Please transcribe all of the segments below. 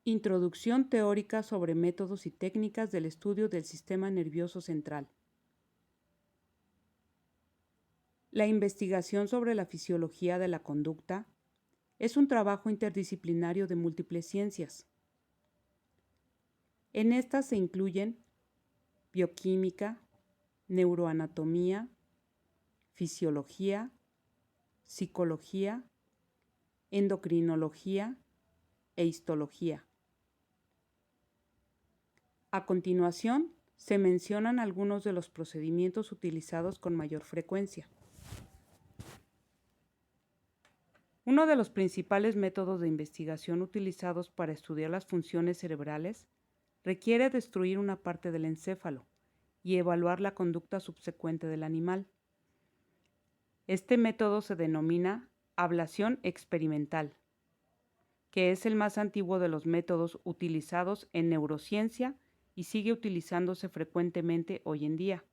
Introducción teórica sobre métodos y técnicas del estudio del sistema nervioso central. La investigación sobre la fisiología de la conducta es un trabajo interdisciplinario de múltiples ciencias. En estas se incluyen bioquímica, neuroanatomía, fisiología, psicología, endocrinología e histología. A continuación, se mencionan algunos de los procedimientos utilizados con mayor frecuencia. Uno de los principales métodos de investigación utilizados para estudiar las funciones cerebrales requiere destruir una parte del encéfalo y evaluar la conducta subsecuente del animal. Este método se denomina ablación experimental, que es el más antiguo de los métodos utilizados en neurociencia y sigue utilizándose frecuentemente hoy en día.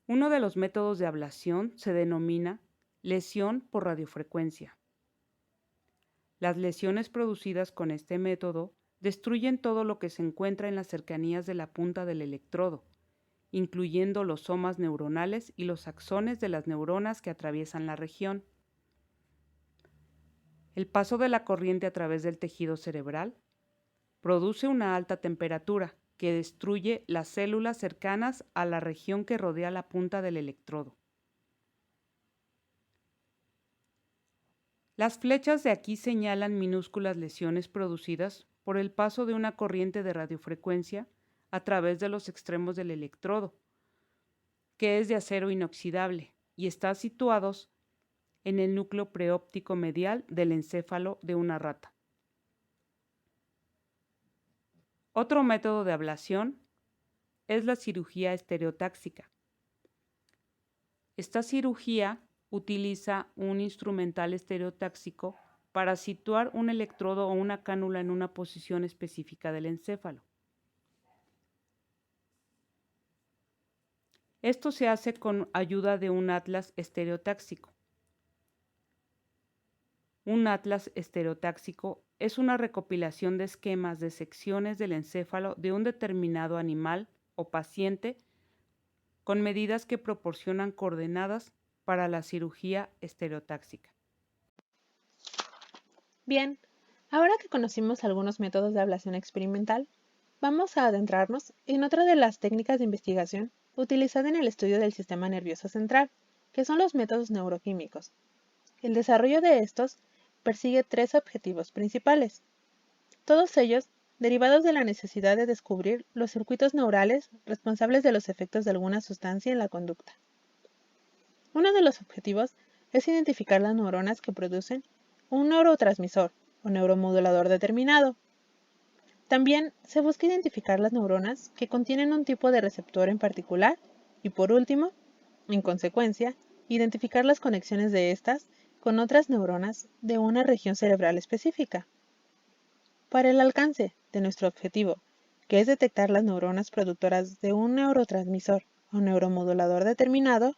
Uno de los métodos de ablación se denomina lesión por radiofrecuencia. Las lesiones producidas con este método destruyen todo lo que se encuentra en las cercanías de la punta del electrodo, incluyendo los somas neuronales y los axones de las neuronas que atraviesan la región. El paso de la corriente a través del tejido cerebral produce una alta temperatura que destruye las células cercanas a la región que rodea la punta del electrodo. Las flechas de aquí señalan minúsculas lesiones producidas por el paso de una corriente de radiofrecuencia a través de los extremos del electrodo, que es de acero inoxidable y está situados en el núcleo preóptico medial del encéfalo de una rata. Otro método de ablación es la cirugía estereotáxica. Esta cirugía utiliza un instrumental estereotáxico para situar un electrodo o una cánula en una posición específica del encéfalo. Esto se hace con ayuda de un atlas estereotáxico. Un atlas estereotáxico es una recopilación de esquemas de secciones del encéfalo de un determinado animal o paciente con medidas que proporcionan coordenadas para la cirugía estereotáxica. Bien, ahora que conocimos algunos métodos de ablación experimental, vamos a adentrarnos en otra de las técnicas de investigación utilizada en el estudio del sistema nervioso central, que son los métodos neuroquímicos. El desarrollo de estos persigue tres objetivos principales, todos ellos derivados de la necesidad de descubrir los circuitos neurales responsables de los efectos de alguna sustancia en la conducta. Uno de los objetivos es identificar las neuronas que producen un neurotransmisor o neuromodulador determinado. También se busca identificar las neuronas que contienen un tipo de receptor en particular y, por último, en consecuencia, identificar las conexiones de estas con otras neuronas de una región cerebral específica. Para el alcance de nuestro objetivo, que es detectar las neuronas productoras de un neurotransmisor o neuromodulador determinado,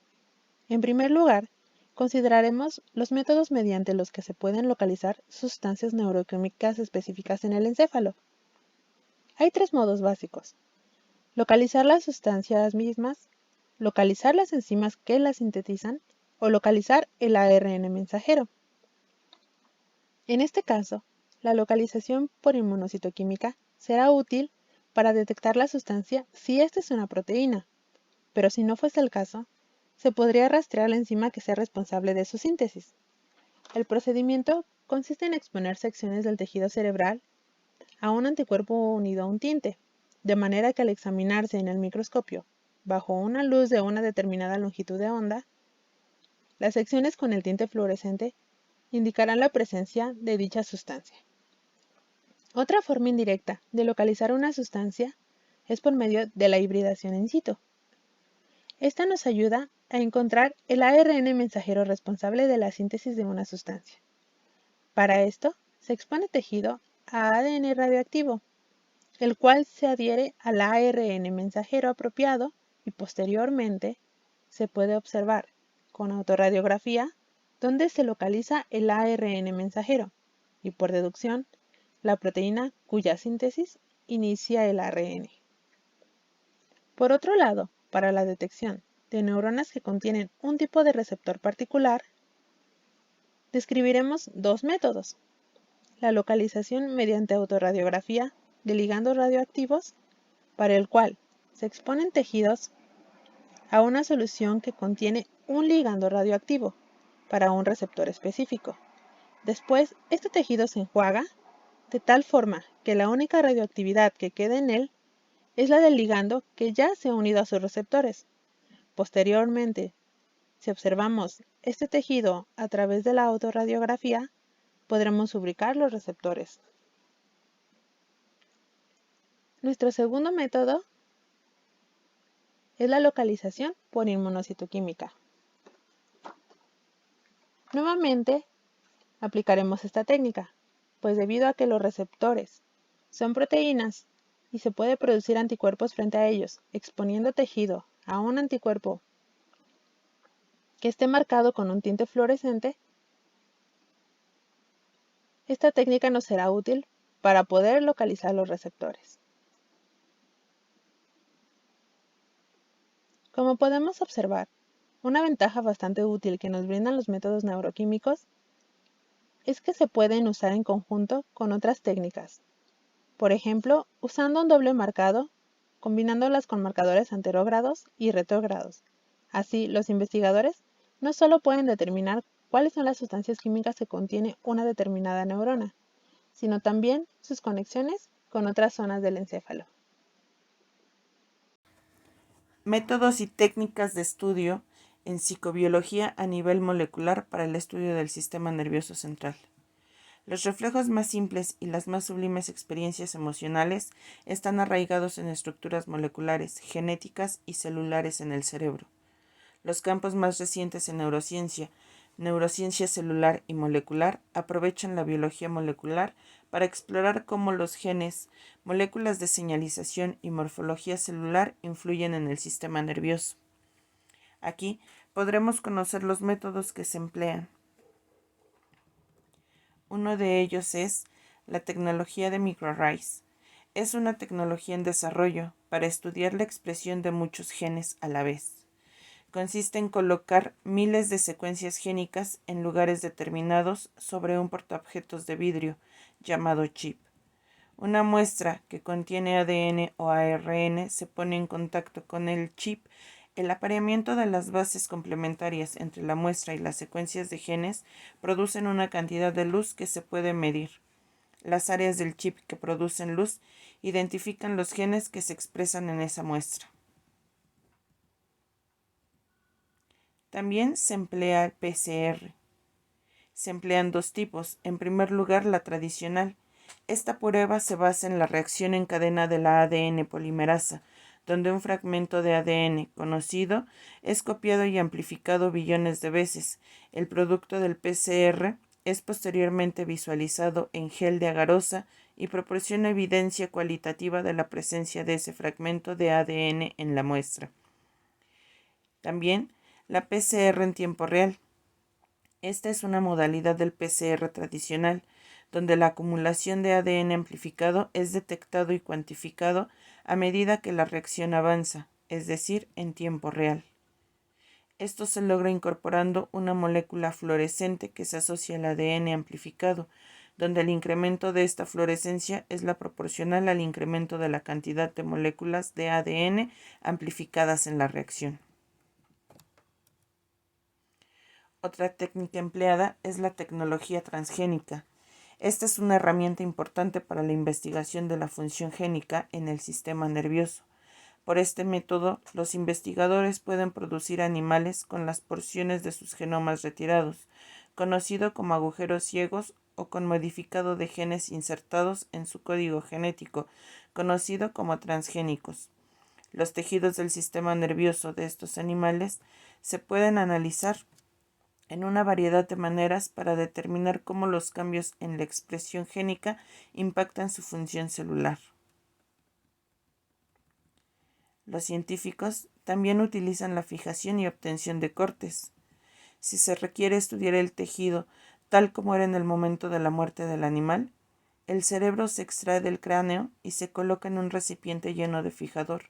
en primer lugar, consideraremos los métodos mediante los que se pueden localizar sustancias neuroquímicas específicas en el encéfalo. Hay tres modos básicos: localizar las sustancias mismas, localizar las enzimas que las sintetizan o localizar el ARN mensajero. En este caso, la localización por inmunocitoquímica será útil para detectar la sustancia si esta es una proteína, pero si no fuese el caso, se podría rastrear la enzima que sea responsable de su síntesis. El procedimiento consiste en exponer secciones del tejido cerebral a un anticuerpo unido a un tinte, de manera que al examinarse en el microscopio bajo una luz de una determinada longitud de onda, las secciones con el tinte fluorescente indicarán la presencia de dicha sustancia. Otra forma indirecta de localizar una sustancia es por medio de la hibridación in situ. Esta nos ayuda a encontrar el ARN mensajero responsable de la síntesis de una sustancia. Para esto, se expone tejido a ADN radioactivo, el cual se adhiere al ARN mensajero apropiado y posteriormente se puede observar con autorradiografía dónde se localiza el ARN mensajero. y por deducción, la proteína cuya síntesis inicia el ARN. Por otro lado, para la detección de neuronas que contienen un tipo de receptor particular, describiremos dos métodos: la localización mediante autorradiografía de ligandos radioactivos, para el cual se exponen tejidos a una solución que contiene un ligando radioactivo para un receptor específico. Después, este tejido se enjuaga de tal forma que la única radioactividad que quede en él es la del ligando que ya se ha unido a sus receptores. Posteriormente, si observamos este tejido a través de la autorradiografía, podremos ubicar los receptores. Nuestro segundo método es la localización por inmunocitoquímica. Nuevamente, aplicaremos esta técnica, pues debido a que los receptores son proteínas y se puede producir anticuerpos frente a ellos, exponiendo tejido a un anticuerpo que esté marcado con un tinte fluorescente, esta técnica nos será útil para poder localizar los receptores. Como podemos observar, una ventaja bastante útil que nos brindan los métodos neuroquímicos es que se pueden usar en conjunto con otras técnicas. Por ejemplo, usando un doble marcado, combinándolas con marcadores anterógrados y retrógrados. Así, los investigadores no solo pueden determinar cuáles son las sustancias químicas que contiene una determinada neurona, sino también sus conexiones con otras zonas del encéfalo. Métodos y técnicas de estudio en psicobiología a nivel molecular para el estudio del sistema nervioso central. Los reflejos más simples y las más sublimes experiencias emocionales están arraigados en estructuras moleculares, genéticas y celulares en el cerebro. Los campos más recientes en neurociencia celular y molecular, aprovechan la biología molecular para explorar cómo los genes, moléculas de señalización y morfología celular influyen en el sistema nervioso. Aquí podremos conocer los métodos que se emplean. Uno de ellos es la tecnología de microarrays. Es una tecnología en desarrollo para estudiar la expresión de muchos genes a la vez. Consiste en colocar miles de secuencias génicas en lugares determinados sobre un portaobjetos de vidrio llamado chip. Una muestra que contiene ADN o ARN se pone en contacto con el chip. El apareamiento de las bases complementarias entre la muestra y las secuencias de genes producen una cantidad de luz que se puede medir. Las áreas del chip que producen luz identifican los genes que se expresan en esa muestra. También se emplea el PCR. Se emplean dos tipos. En primer lugar, la tradicional. Esta prueba se basa en la reacción en cadena de la ADN polimerasa, donde un fragmento de ADN conocido es copiado y amplificado billones de veces. El producto del PCR es posteriormente visualizado en gel de agarosa y proporciona evidencia cualitativa de la presencia de ese fragmento de ADN en la muestra. También la PCR en tiempo real. Esta es una modalidad del PCR tradicional, donde la acumulación de ADN amplificado es detectado y cuantificado a medida que la reacción avanza, es decir, en tiempo real. Esto se logra incorporando una molécula fluorescente que se asocia al ADN amplificado, donde el incremento de esta fluorescencia es la proporcional al incremento de la cantidad de moléculas de ADN amplificadas en la reacción. Otra técnica empleada es la tecnología transgénica. Esta es una herramienta importante para la investigación de la función génica en el sistema nervioso. Por este método, los investigadores pueden producir animales con las porciones de sus genomas retirados, conocido como agujeros ciegos, o con modificado de genes insertados en su código genético, conocido como transgénicos. Los tejidos del sistema nervioso de estos animales se pueden analizar en una variedad de maneras para determinar cómo los cambios en la expresión génica impactan su función celular. Los científicos también utilizan la fijación y obtención de cortes. Si se requiere estudiar el tejido Tal como era en el momento de la muerte del animal, el cerebro se extrae del cráneo y se coloca en un recipiente lleno de fijador.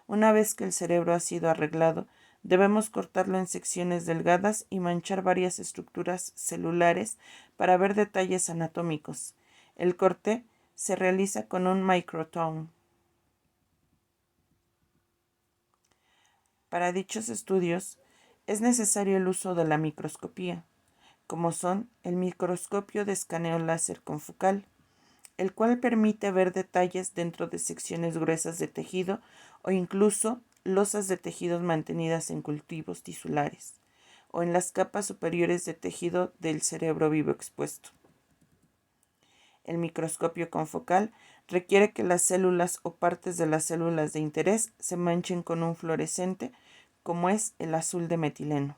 Una vez que el cerebro ha sido arreglado, debemos cortarlo en secciones delgadas y manchar varias estructuras celulares para ver detalles anatómicos. El corte se realiza con un microtome. Para dichos estudios es necesario el uso de la microscopía, como son el microscopio de escaneo láser confocal, el cual permite ver detalles dentro de secciones gruesas de tejido o incluso losas de tejidos mantenidas en cultivos tisulares o en las capas superiores de tejido del cerebro vivo expuesto. El microscopio confocal requiere que las células o partes de las células de interés se manchen con un fluorescente, como es el azul de metileno.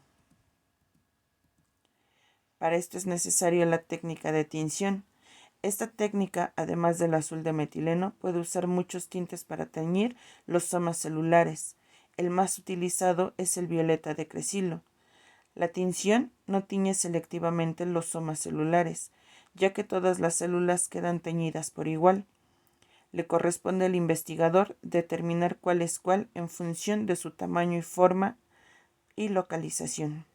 Para esto es necesaria la técnica de tinción. Esta técnica, además del azul de metileno, puede usar muchos tintes para teñir los somas celulares. El más utilizado es el violeta de crecilo. La tinción no tiñe selectivamente los somas celulares, ya que todas las células quedan teñidas por igual. Le corresponde al investigador determinar cuál es cuál en función de su tamaño y forma y localización.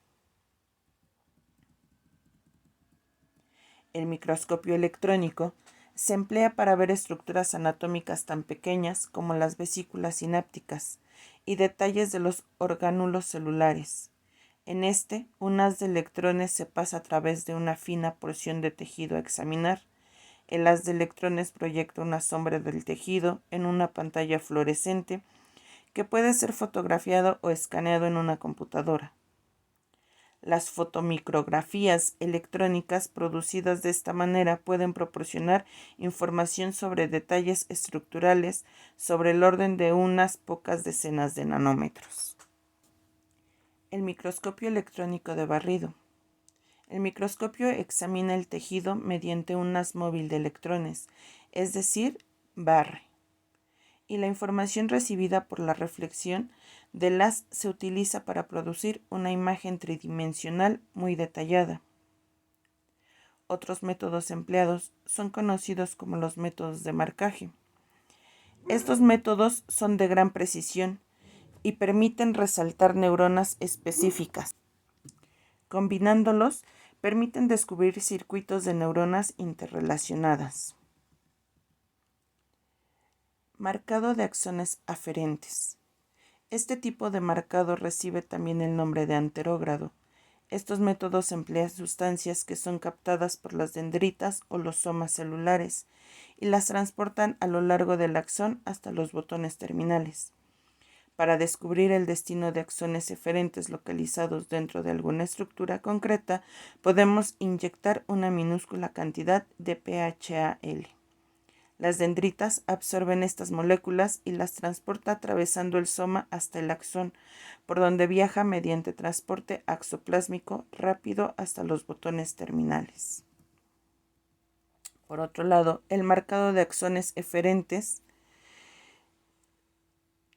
El microscopio electrónico se emplea para ver estructuras anatómicas tan pequeñas como las vesículas sinápticas y detalles de los orgánulos celulares. En este, un haz de electrones se pasa a través de una fina porción de tejido a examinar. El haz de electrones proyecta una sombra del tejido en una pantalla fluorescente que puede ser fotografiado o escaneado en una computadora. Las fotomicrografías electrónicas producidas de esta manera pueden proporcionar información sobre detalles estructurales sobre el orden de unas pocas decenas de nanómetros. El microscopio electrónico de barrido. El microscopio examina el tejido mediante un haz móvil de electrones, es decir, barre, y la información recibida por la reflexión del haz se utiliza para producir una imagen tridimensional muy detallada. Otros métodos empleados son conocidos como los métodos de marcaje. Estos métodos son de gran precisión y permiten resaltar neuronas específicas. Combinándolos, permiten descubrir circuitos de neuronas interrelacionadas. Marcado de axones aferentes. Este tipo de marcado recibe también el nombre de anterógrado. Estos métodos emplean sustancias que son captadas por las dendritas o los somas celulares y las transportan a lo largo del axón hasta los botones terminales. Para descubrir el destino de axones eferentes localizados dentro de alguna estructura concreta, podemos inyectar una minúscula cantidad de PHAL. Las dendritas absorben estas moléculas y las transporta atravesando el soma hasta el axón, por donde viaja mediante transporte axoplásmico rápido hasta los botones terminales. Por otro lado, el marcado de axones eferentes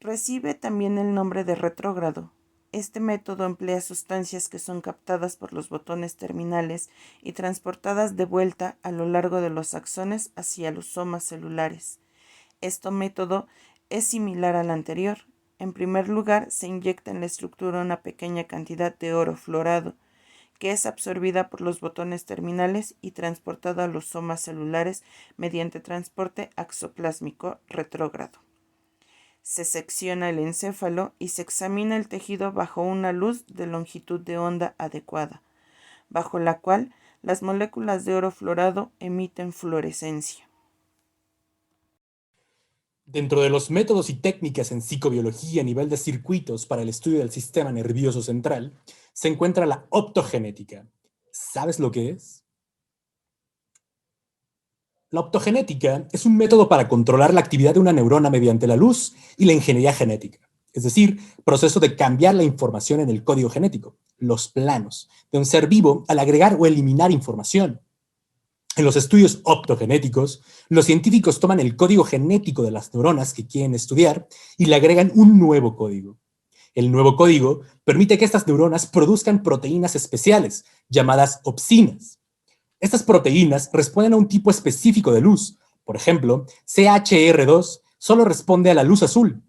recibe también el nombre de retrógrado. Este método emplea sustancias que son captadas por los botones terminales y transportadas de vuelta a lo largo de los axones hacia los somas celulares. Este método es similar al anterior. En primer lugar, se inyecta en la estructura una pequeña cantidad de oro fluorado, que es absorbida por los botones terminales y transportada a los somas celulares mediante transporte axoplásmico retrógrado. Se secciona el encéfalo y se examina el tejido bajo una luz de longitud de onda adecuada, bajo la cual las moléculas de oro fluorado emiten fluorescencia. Dentro de los métodos y técnicas en psicobiología a nivel de circuitos para el estudio del sistema nervioso central, se encuentra la optogenética. ¿Sabes lo que es? La optogenética es un método para controlar la actividad de una neurona mediante la luz y la ingeniería genética, es decir, proceso de cambiar la información en el código genético, los planos, de un ser vivo al agregar o eliminar información. En los estudios optogenéticos, los científicos toman el código genético de las neuronas que quieren estudiar y le agregan un nuevo código. El nuevo código permite que estas neuronas produzcan proteínas especiales, llamadas opsinas. Estas proteínas responden a un tipo específico de luz. Por ejemplo, CHR2 solo responde a la luz azul.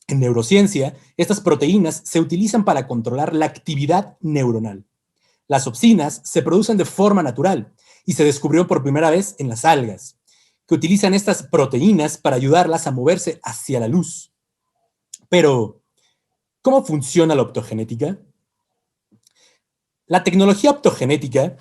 En neurociencia, estas proteínas se utilizan para controlar la actividad neuronal. Las opsinas se producen de forma natural y se descubrió por primera vez en las algas, que utilizan estas proteínas para ayudarlas a moverse hacia la luz. Pero, ¿cómo funciona la optogenética? La tecnología optogenética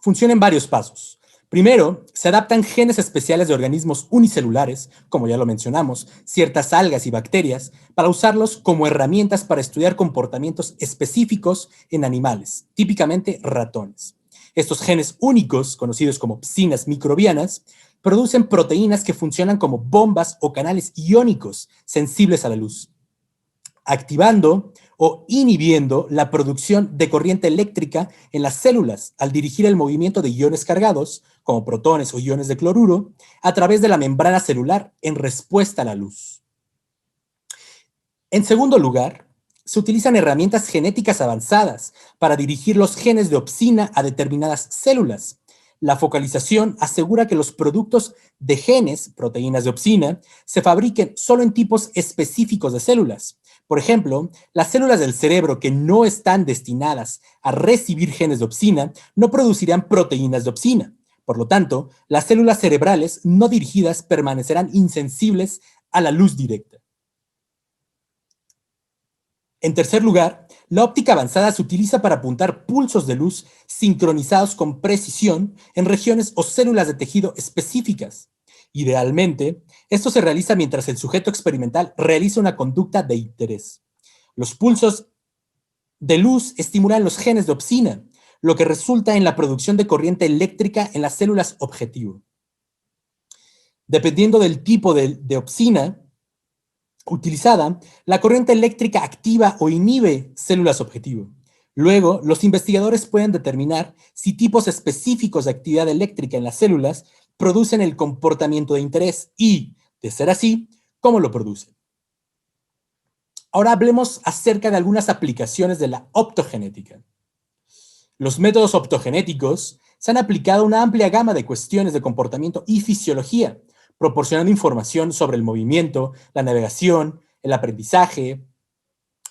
funciona en varios pasos. Primero, se adaptan genes especiales de organismos unicelulares, como ya lo mencionamos, ciertas algas y bacterias, para usarlos como herramientas para estudiar comportamientos específicos en animales, típicamente ratones. Estos genes únicos, conocidos como psinas microbianas, producen proteínas que funcionan como bombas o canales iónicos sensibles a la luz, activando o inhibiendo la producción de corriente eléctrica en las células al dirigir el movimiento de iones cargados, como protones o iones de cloruro, a través de la membrana celular en respuesta a la luz. En segundo lugar, se utilizan herramientas genéticas avanzadas para dirigir los genes de opsina a determinadas células. La focalización asegura que los productos de genes, proteínas de opsina, se fabriquen solo en tipos específicos de células. Por ejemplo, las células del cerebro que no están destinadas a recibir genes de opsina no producirán proteínas de opsina. Por lo tanto, las células cerebrales no dirigidas permanecerán insensibles a la luz directa. En tercer lugar, la óptica avanzada se utiliza para apuntar pulsos de luz sincronizados con precisión en regiones o células de tejido específicas. Idealmente, esto se realiza mientras el sujeto experimental realiza una conducta de interés. Los pulsos de luz estimulan los genes de opsina, lo que resulta en la producción de corriente eléctrica en las células objetivo. Dependiendo del tipo de opsina utilizada, la corriente eléctrica activa o inhibe células objetivo. Luego, los investigadores pueden determinar si tipos específicos de actividad eléctrica en las células producen el comportamiento de interés y, de ser así, cómo lo producen. Ahora hablemos acerca de algunas aplicaciones de la optogenética. Los métodos optogenéticos se han aplicado a una amplia gama de cuestiones de comportamiento y fisiología, proporcionando información sobre el movimiento, la navegación, el aprendizaje,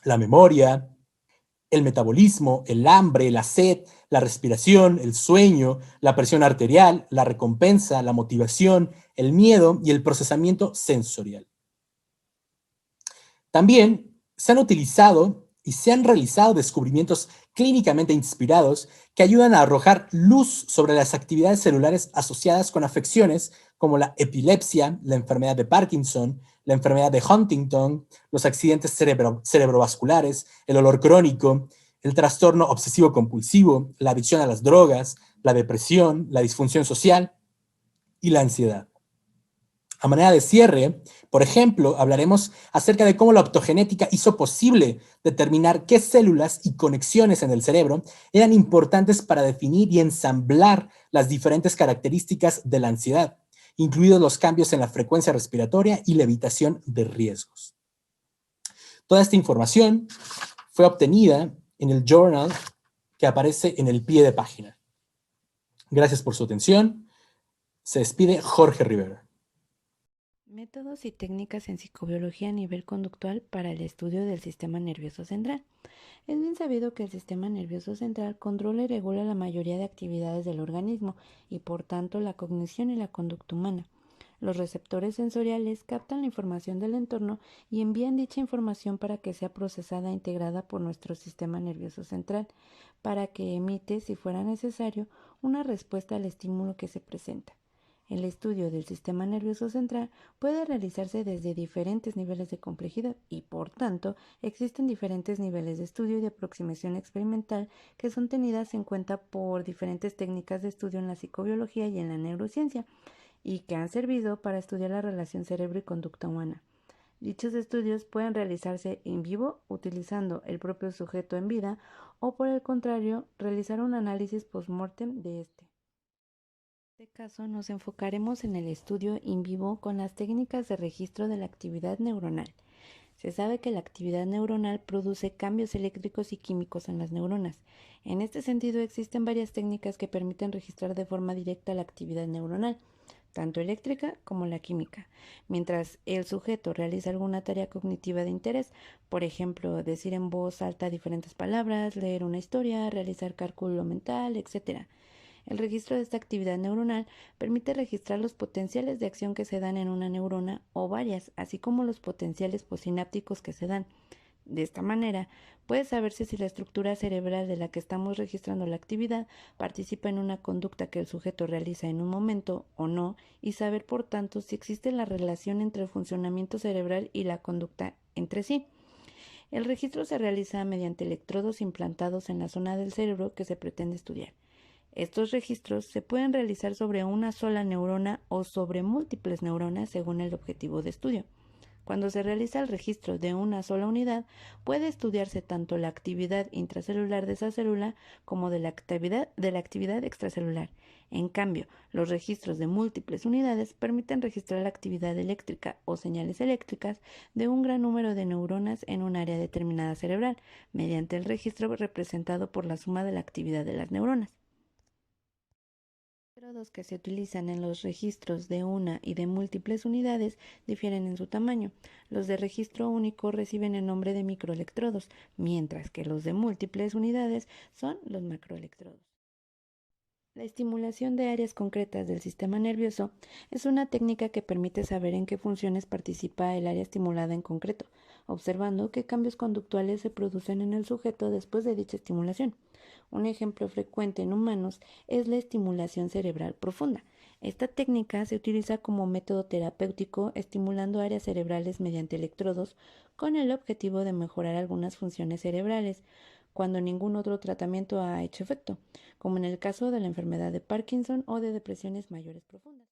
la memoria, el metabolismo, el hambre, la sed, la respiración, el sueño, la presión arterial, la recompensa, la motivación, el miedo y el procesamiento sensorial. También se han utilizado y se han realizado descubrimientos clínicamente inspirados que ayudan a arrojar luz sobre las actividades celulares asociadas con afecciones como la epilepsia, la enfermedad de Parkinson, la enfermedad de Huntington, los accidentes cerebrovasculares, el dolor crónico, el trastorno obsesivo-compulsivo, la adicción a las drogas, la depresión, la disfunción social y la ansiedad. A manera de cierre, por ejemplo, hablaremos acerca de cómo la optogenética hizo posible determinar qué células y conexiones en el cerebro eran importantes para definir y ensamblar las diferentes características de la ansiedad, incluidos los cambios en la frecuencia respiratoria y la evitación de riesgos. Toda esta información fue obtenida en el journal que aparece en el pie de página. Gracias por su atención. Se despide Jorge Rivera. Métodos y técnicas en psicobiología a nivel conductual para el estudio del sistema nervioso central. Es bien sabido que el sistema nervioso central controla y regula la mayoría de actividades del organismo y por tanto la cognición y la conducta humana. Los receptores sensoriales captan la información del entorno y envían dicha información para que sea procesada e integrada por nuestro sistema nervioso central, para que emite, si fuera necesario, una respuesta al estímulo que se presenta. El estudio del sistema nervioso central puede realizarse desde diferentes niveles de complejidad y, por tanto, existen diferentes niveles de estudio y de aproximación experimental que son tenidas en cuenta por diferentes técnicas de estudio en la psicobiología y en la neurociencia y que han servido para estudiar la relación cerebro y conducta humana. Dichos estudios pueden realizarse en vivo utilizando el propio sujeto en vida o, por el contrario, realizar un análisis post-mortem de este. En este caso nos enfocaremos en el estudio in vivo con las técnicas de registro de la actividad neuronal. Se sabe que la actividad neuronal produce cambios eléctricos y químicos en las neuronas. En este sentido, existen varias técnicas que permiten registrar de forma directa la actividad neuronal, tanto eléctrica como la química, mientras el sujeto realiza alguna tarea cognitiva de interés, por ejemplo, decir en voz alta diferentes palabras, leer una historia, realizar cálculo mental, etc. El registro de esta actividad neuronal permite registrar los potenciales de acción que se dan en una neurona o varias, así como los potenciales posinápticos que se dan. De esta manera, puede saberse si la estructura cerebral de la que estamos registrando la actividad participa en una conducta que el sujeto realiza en un momento o no, y saber, por tanto, si existe la relación entre el funcionamiento cerebral y la conducta entre sí. El registro se realiza mediante electrodos implantados en la zona del cerebro que se pretende estudiar. Estos registros se pueden realizar sobre una sola neurona o sobre múltiples neuronas según el objetivo de estudio. Cuando se realiza el registro de una sola unidad, puede estudiarse tanto la actividad intracelular de esa célula como de la actividad extracelular. En cambio, los registros de múltiples unidades permiten registrar la actividad eléctrica o señales eléctricas de un gran número de neuronas en un área determinada cerebral, mediante el registro representado por la suma de la actividad de las neuronas. Los electrodos que se utilizan en los registros de una y de múltiples unidades difieren en su tamaño. Los de registro único reciben el nombre de microelectrodos, mientras que los de múltiples unidades son los macroelectrodos. La estimulación de áreas concretas del sistema nervioso es una técnica que permite saber en qué funciones participa el área estimulada en concreto, observando qué cambios conductuales se producen en el sujeto después de dicha estimulación. Un ejemplo frecuente en humanos es la estimulación cerebral profunda. Esta técnica se utiliza como método terapéutico estimulando áreas cerebrales mediante electrodos con el objetivo de mejorar algunas funciones cerebrales cuando ningún otro tratamiento ha hecho efecto, como en el caso de la enfermedad de Parkinson o de depresiones mayores profundas.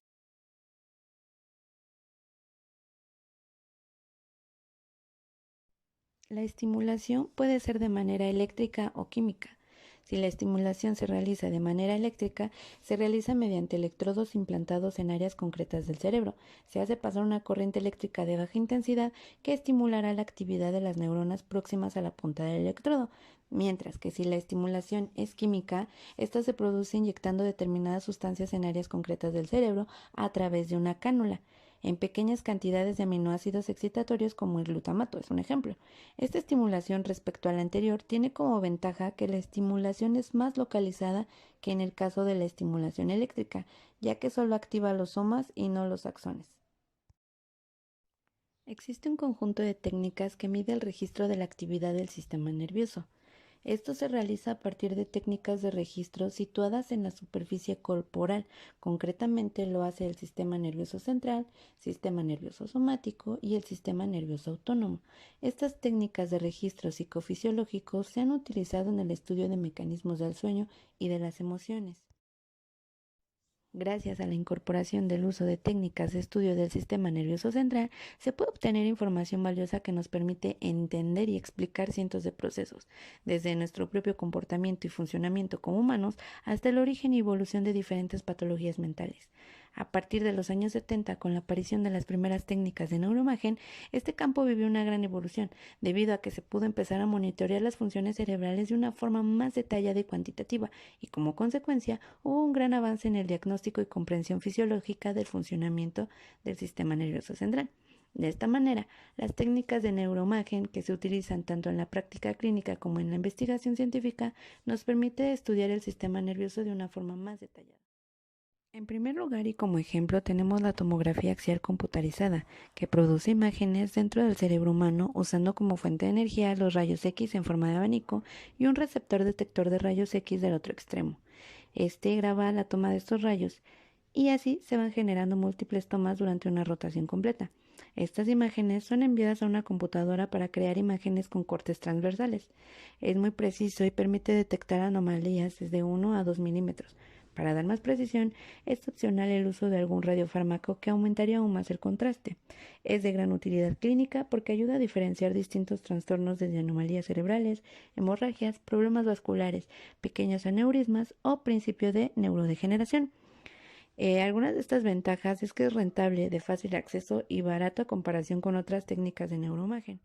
La estimulación puede ser de manera eléctrica o química. Si la estimulación se realiza de manera eléctrica, se realiza mediante electrodos implantados en áreas concretas del cerebro. Se hace pasar una corriente eléctrica de baja intensidad que estimulará la actividad de las neuronas próximas a la punta del electrodo, mientras que si la estimulación es química, esta se produce inyectando determinadas sustancias en áreas concretas del cerebro a través de una cánula en pequeñas cantidades de aminoácidos excitatorios como el glutamato, es un ejemplo. Esta estimulación respecto a la anterior tiene como ventaja que la estimulación es más localizada que en el caso de la estimulación eléctrica, ya que solo activa los somas y no los axones. Existe un conjunto de técnicas que mide el registro de la actividad del sistema nervioso. Esto se realiza a partir de técnicas de registro situadas en la superficie corporal. Concretamente lo hace el sistema nervioso central, sistema nervioso somático y el sistema nervioso autónomo. Estas técnicas de registro psicofisiológico se han utilizado en el estudio de mecanismos del sueño y de las emociones. Gracias a la incorporación del uso de técnicas de estudio del sistema nervioso central, se puede obtener información valiosa que nos permite entender y explicar cientos de procesos, desde nuestro propio comportamiento y funcionamiento como humanos hasta el origen y evolución de diferentes patologías mentales. A partir de los años 70, con la aparición de las primeras técnicas de neuroimagen, este campo vivió una gran evolución, debido a que se pudo empezar a monitorear las funciones cerebrales de una forma más detallada y cuantitativa, y como consecuencia hubo un gran avance en el diagnóstico y comprensión fisiológica del funcionamiento del sistema nervioso central. De esta manera, las técnicas de neuroimagen que se utilizan tanto en la práctica clínica como en la investigación científica nos permite estudiar el sistema nervioso de una forma más detallada. En primer lugar y como ejemplo tenemos la tomografía axial computarizada, que produce imágenes dentro del cerebro humano usando como fuente de energía los rayos X en forma de abanico y un receptor detector de rayos X del otro extremo. Este graba la toma de estos rayos y así se van generando múltiples tomas durante una rotación completa. Estas imágenes son enviadas a una computadora para crear imágenes con cortes transversales. Es muy preciso y permite detectar anomalías desde 1 a 2 milímetros. Para dar más precisión, es opcional el uso de algún radiofármaco que aumentaría aún más el contraste. Es de gran utilidad clínica porque ayuda a diferenciar distintos trastornos desde anomalías cerebrales, hemorragias, problemas vasculares, pequeños aneurismas o principio de neurodegeneración. Algunas de estas ventajas es que es rentable, de fácil acceso y barato a comparación con otras técnicas de neuroimagen.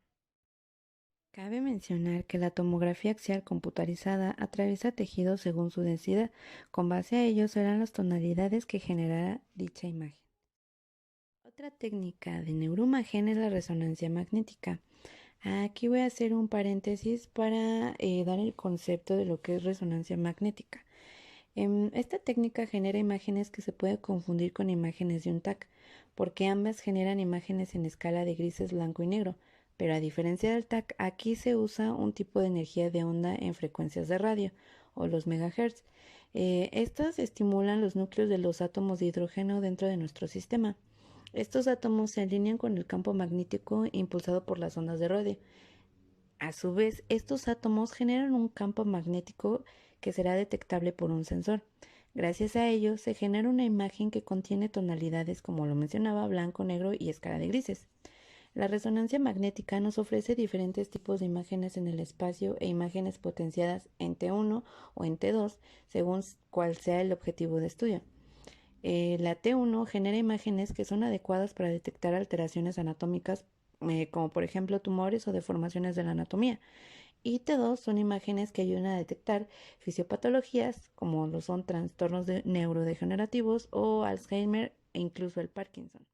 Cabe mencionar que la tomografía axial computarizada atraviesa tejidos según su densidad. Con base a ello serán las tonalidades que generará dicha imagen. Otra técnica de neuroimagen es la resonancia magnética. Aquí voy a hacer un paréntesis para dar el concepto de lo que es resonancia magnética. Esta técnica genera imágenes que se puede confundir con imágenes de un TAC, porque ambas generan imágenes en escala de grises, blanco y negro, pero a diferencia del TAC, aquí se usa un tipo de energía de onda en frecuencias de radio, o los megahertz. Estas estimulan los núcleos de los átomos de hidrógeno dentro de nuestro sistema. Estos átomos se alinean con el campo magnético impulsado por las ondas de radio. A su vez, estos átomos generan un campo magnético que será detectable por un sensor. Gracias a ello, se genera una imagen que contiene tonalidades, como lo mencionaba, blanco, negro y escala de grises. La resonancia magnética nos ofrece diferentes tipos de imágenes en el espacio e imágenes potenciadas en T1 o en T2, según cuál sea el objetivo de estudio. La T1 genera imágenes que son adecuadas para detectar alteraciones anatómicas, como por ejemplo tumores o deformaciones de la anatomía. Y T2 son imágenes que ayudan a detectar fisiopatologías, como lo son trastornos neurodegenerativos o Alzheimer e incluso el Parkinson.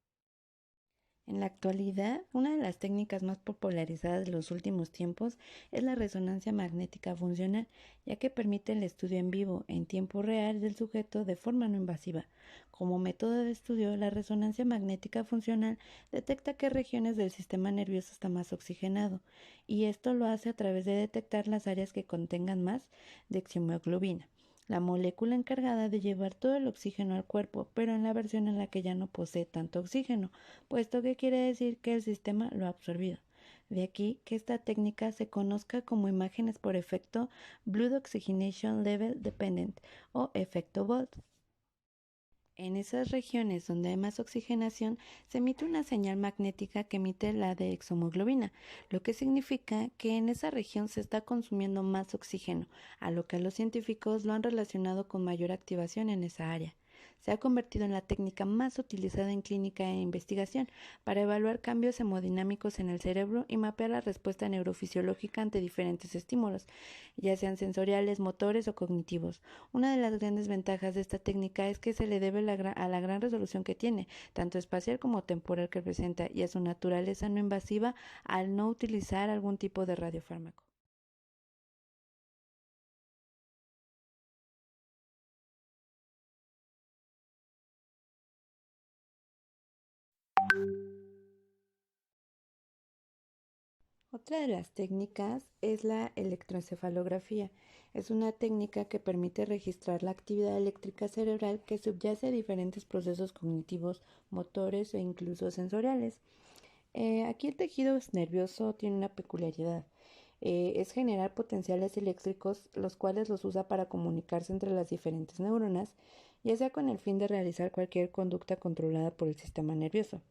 En la actualidad, una de las técnicas más popularizadas de los últimos tiempos es la resonancia magnética funcional, ya que permite el estudio en vivo, en tiempo real, del sujeto de forma no invasiva. Como método de estudio, la resonancia magnética funcional detecta qué regiones del sistema nervioso está más oxigenado, y esto lo hace a través de detectar las áreas que contengan más dextrohemoglobina, la molécula encargada de llevar todo el oxígeno al cuerpo, pero en la versión en la que ya no posee tanto oxígeno, puesto que quiere decir que el sistema lo ha absorbido. De aquí que esta técnica se conozca como imágenes por efecto Blood Oxygenation Level Dependent o efecto BOLD. En esas regiones donde hay más oxigenación, se emite una señal magnética que emite la de exohemoglobina, lo que significa que en esa región se está consumiendo más oxígeno, a lo que los científicos lo han relacionado con mayor activación en esa área. Se ha convertido en la técnica más utilizada en clínica e investigación para evaluar cambios hemodinámicos en el cerebro y mapear la respuesta neurofisiológica ante diferentes estímulos, ya sean sensoriales, motores o cognitivos. Una de las grandes ventajas de esta técnica es que se le debe a la gran resolución que tiene, tanto espacial como temporal que presenta, y a su naturaleza no invasiva al no utilizar algún tipo de radiofármaco. Otra de las técnicas es la electroencefalografía. Es una técnica que permite registrar la actividad eléctrica cerebral que subyace a diferentes procesos cognitivos, motores e incluso sensoriales. Aquí el tejido nervioso tiene una peculiaridad. Es generar potenciales eléctricos, los cuales los usa para comunicarse entre las diferentes neuronas, ya sea con el fin de realizar cualquier conducta controlada por el sistema nervioso.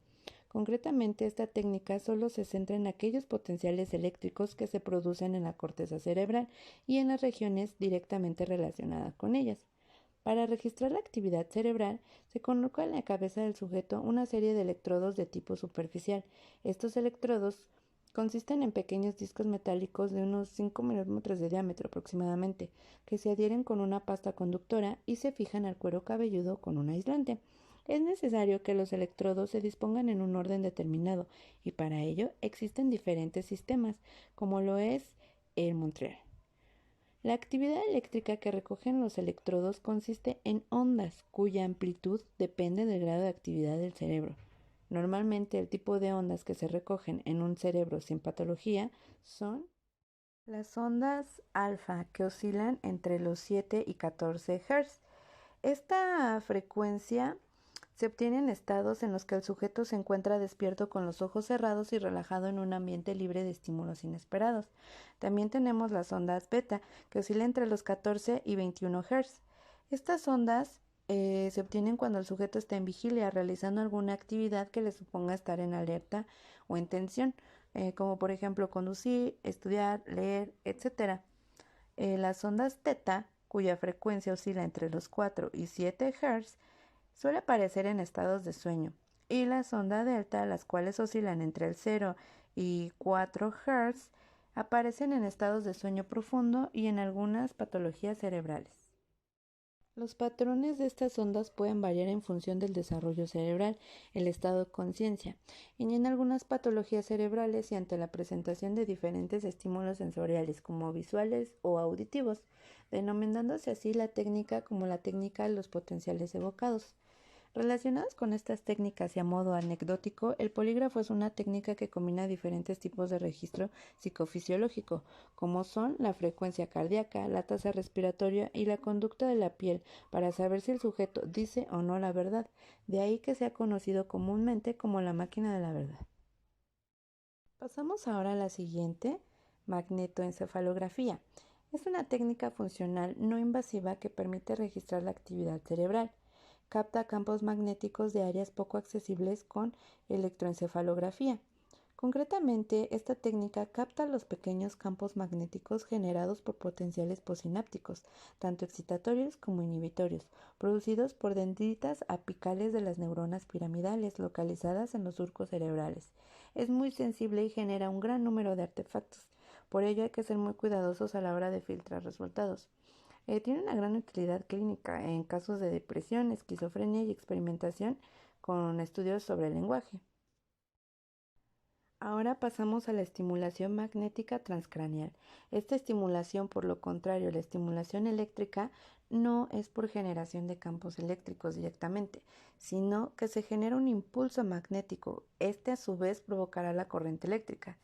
Concretamente, esta técnica solo se centra en aquellos potenciales eléctricos que se producen en la corteza cerebral y en las regiones directamente relacionadas con ellas. Para registrar la actividad cerebral, se coloca en la cabeza del sujeto una serie de electrodos de tipo superficial. Estos electrodos consisten en pequeños discos metálicos de unos 5 milímetros de diámetro aproximadamente, que se adhieren con una pasta conductora y se fijan al cuero cabelludo con un aislante. Es necesario que los electrodos se dispongan en un orden determinado, y para ello existen diferentes sistemas, como lo es el Montreal. La actividad eléctrica que recogen los electrodos consiste en ondas, cuya amplitud depende del grado de actividad del cerebro. Normalmente el tipo de ondas que se recogen en un cerebro sin patología son las ondas alfa, que oscilan entre los 7 y 14 Hz. Esta frecuencia se obtiene en estados en los que el sujeto se encuentra despierto con los ojos cerrados y relajado en un ambiente libre de estímulos inesperados. También tenemos las ondas beta, que oscilan entre los 14 y 21 Hz. Estas ondas se obtienen cuando el sujeto está en vigilia, realizando alguna actividad que le suponga estar en alerta o en tensión, como por ejemplo conducir, estudiar, leer, etc. Las ondas teta, cuya frecuencia oscila entre los 4 y 7 Hz, suele aparecer en estados de sueño, y las ondas delta, las cuales oscilan entre el 0 y 4 Hz, Aparecen en estados de sueño profundo y en algunas patologías cerebrales. Los patrones de estas ondas pueden variar en función del desarrollo cerebral, el estado de conciencia, y en algunas patologías cerebrales y ante la presentación de diferentes estímulos sensoriales como visuales o auditivos, denominándose así la técnica como la técnica de los potenciales evocados. Relacionados con estas técnicas y a modo anecdótico, el polígrafo es una técnica que combina diferentes tipos de registro psicofisiológico, como son la frecuencia cardíaca, la tasa respiratoria y la conducta de la piel, para saber si el sujeto dice o no la verdad, de ahí que sea conocido comúnmente como la máquina de la verdad. Pasamos ahora a la siguiente, magnetoencefalografía. Es una técnica funcional no invasiva que permite registrar la actividad cerebral. Capta campos magnéticos de áreas poco accesibles con electroencefalografía. Concretamente, esta técnica capta los pequeños campos magnéticos generados por potenciales posinápticos, tanto excitatorios como inhibitorios, producidos por dendritas apicales de las neuronas piramidales localizadas en los surcos cerebrales. Es muy sensible y genera un gran número de artefactos, por ello hay que ser muy cuidadosos a la hora de filtrar resultados. Tiene una gran utilidad clínica en casos de depresión, esquizofrenia y experimentación con estudios sobre el lenguaje. Ahora pasamos a la estimulación magnética transcraneal. Esta estimulación, por lo contrario, la estimulación eléctrica, no es por generación de campos eléctricos directamente, sino que se genera un impulso magnético. Este a su vez provocará la corriente eléctrica.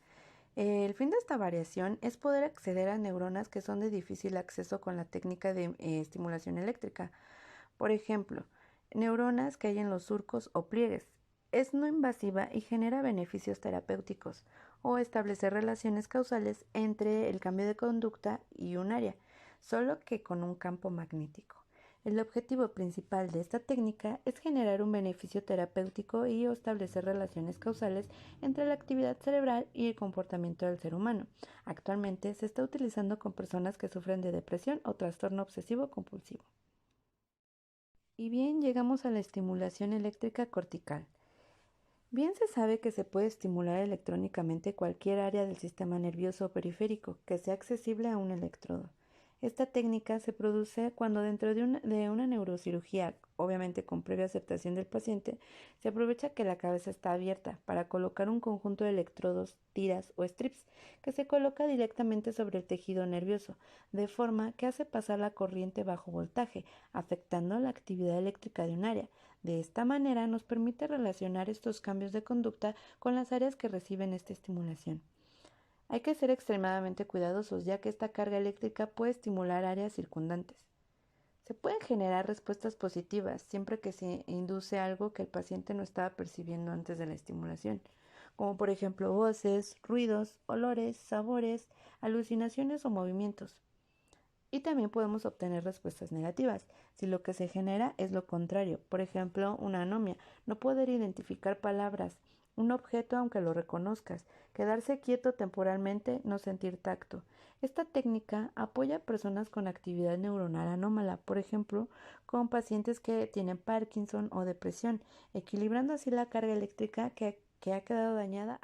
El fin de esta variación es poder acceder a neuronas que son de difícil acceso con la técnica de estimulación eléctrica. Por ejemplo, neuronas que hay en los surcos o pliegues. Es no invasiva y genera beneficios terapéuticos o establecer relaciones causales entre el cambio de conducta y un área, solo que con un campo magnético. El objetivo principal de esta técnica es generar un beneficio terapéutico y establecer relaciones causales entre la actividad cerebral y el comportamiento del ser humano. Actualmente se está utilizando con personas que sufren de depresión o trastorno obsesivo compulsivo. Y bien, llegamos a la estimulación eléctrica cortical. Bien se sabe que se puede estimular electrónicamente cualquier área del sistema nervioso periférico que sea accesible a un electrodo. Esta técnica se produce cuando dentro de una neurocirugía, obviamente con previa aceptación del paciente, se aprovecha que la cabeza está abierta para colocar un conjunto de electrodos, tiras o strips que se coloca directamente sobre el tejido nervioso, de forma que hace pasar la corriente bajo voltaje, afectando la actividad eléctrica de un área. De esta manera nos permite relacionar estos cambios de conducta con las áreas que reciben esta estimulación. Hay que ser extremadamente cuidadosos, ya que esta carga eléctrica puede estimular áreas circundantes. Se pueden generar respuestas positivas siempre que se induce algo que el paciente no estaba percibiendo antes de la estimulación, como por ejemplo voces, ruidos, olores, sabores, alucinaciones o movimientos. Y también podemos obtener respuestas negativas, si lo que se genera es lo contrario, por ejemplo, una anomia, no poder identificar palabras, un objeto aunque lo reconozcas, quedarse quieto temporalmente, no sentir tacto. Esta técnica apoya a personas con actividad neuronal anómala, por ejemplo, con pacientes que tienen Parkinson o depresión, equilibrando así la carga eléctrica que ha quedado dañada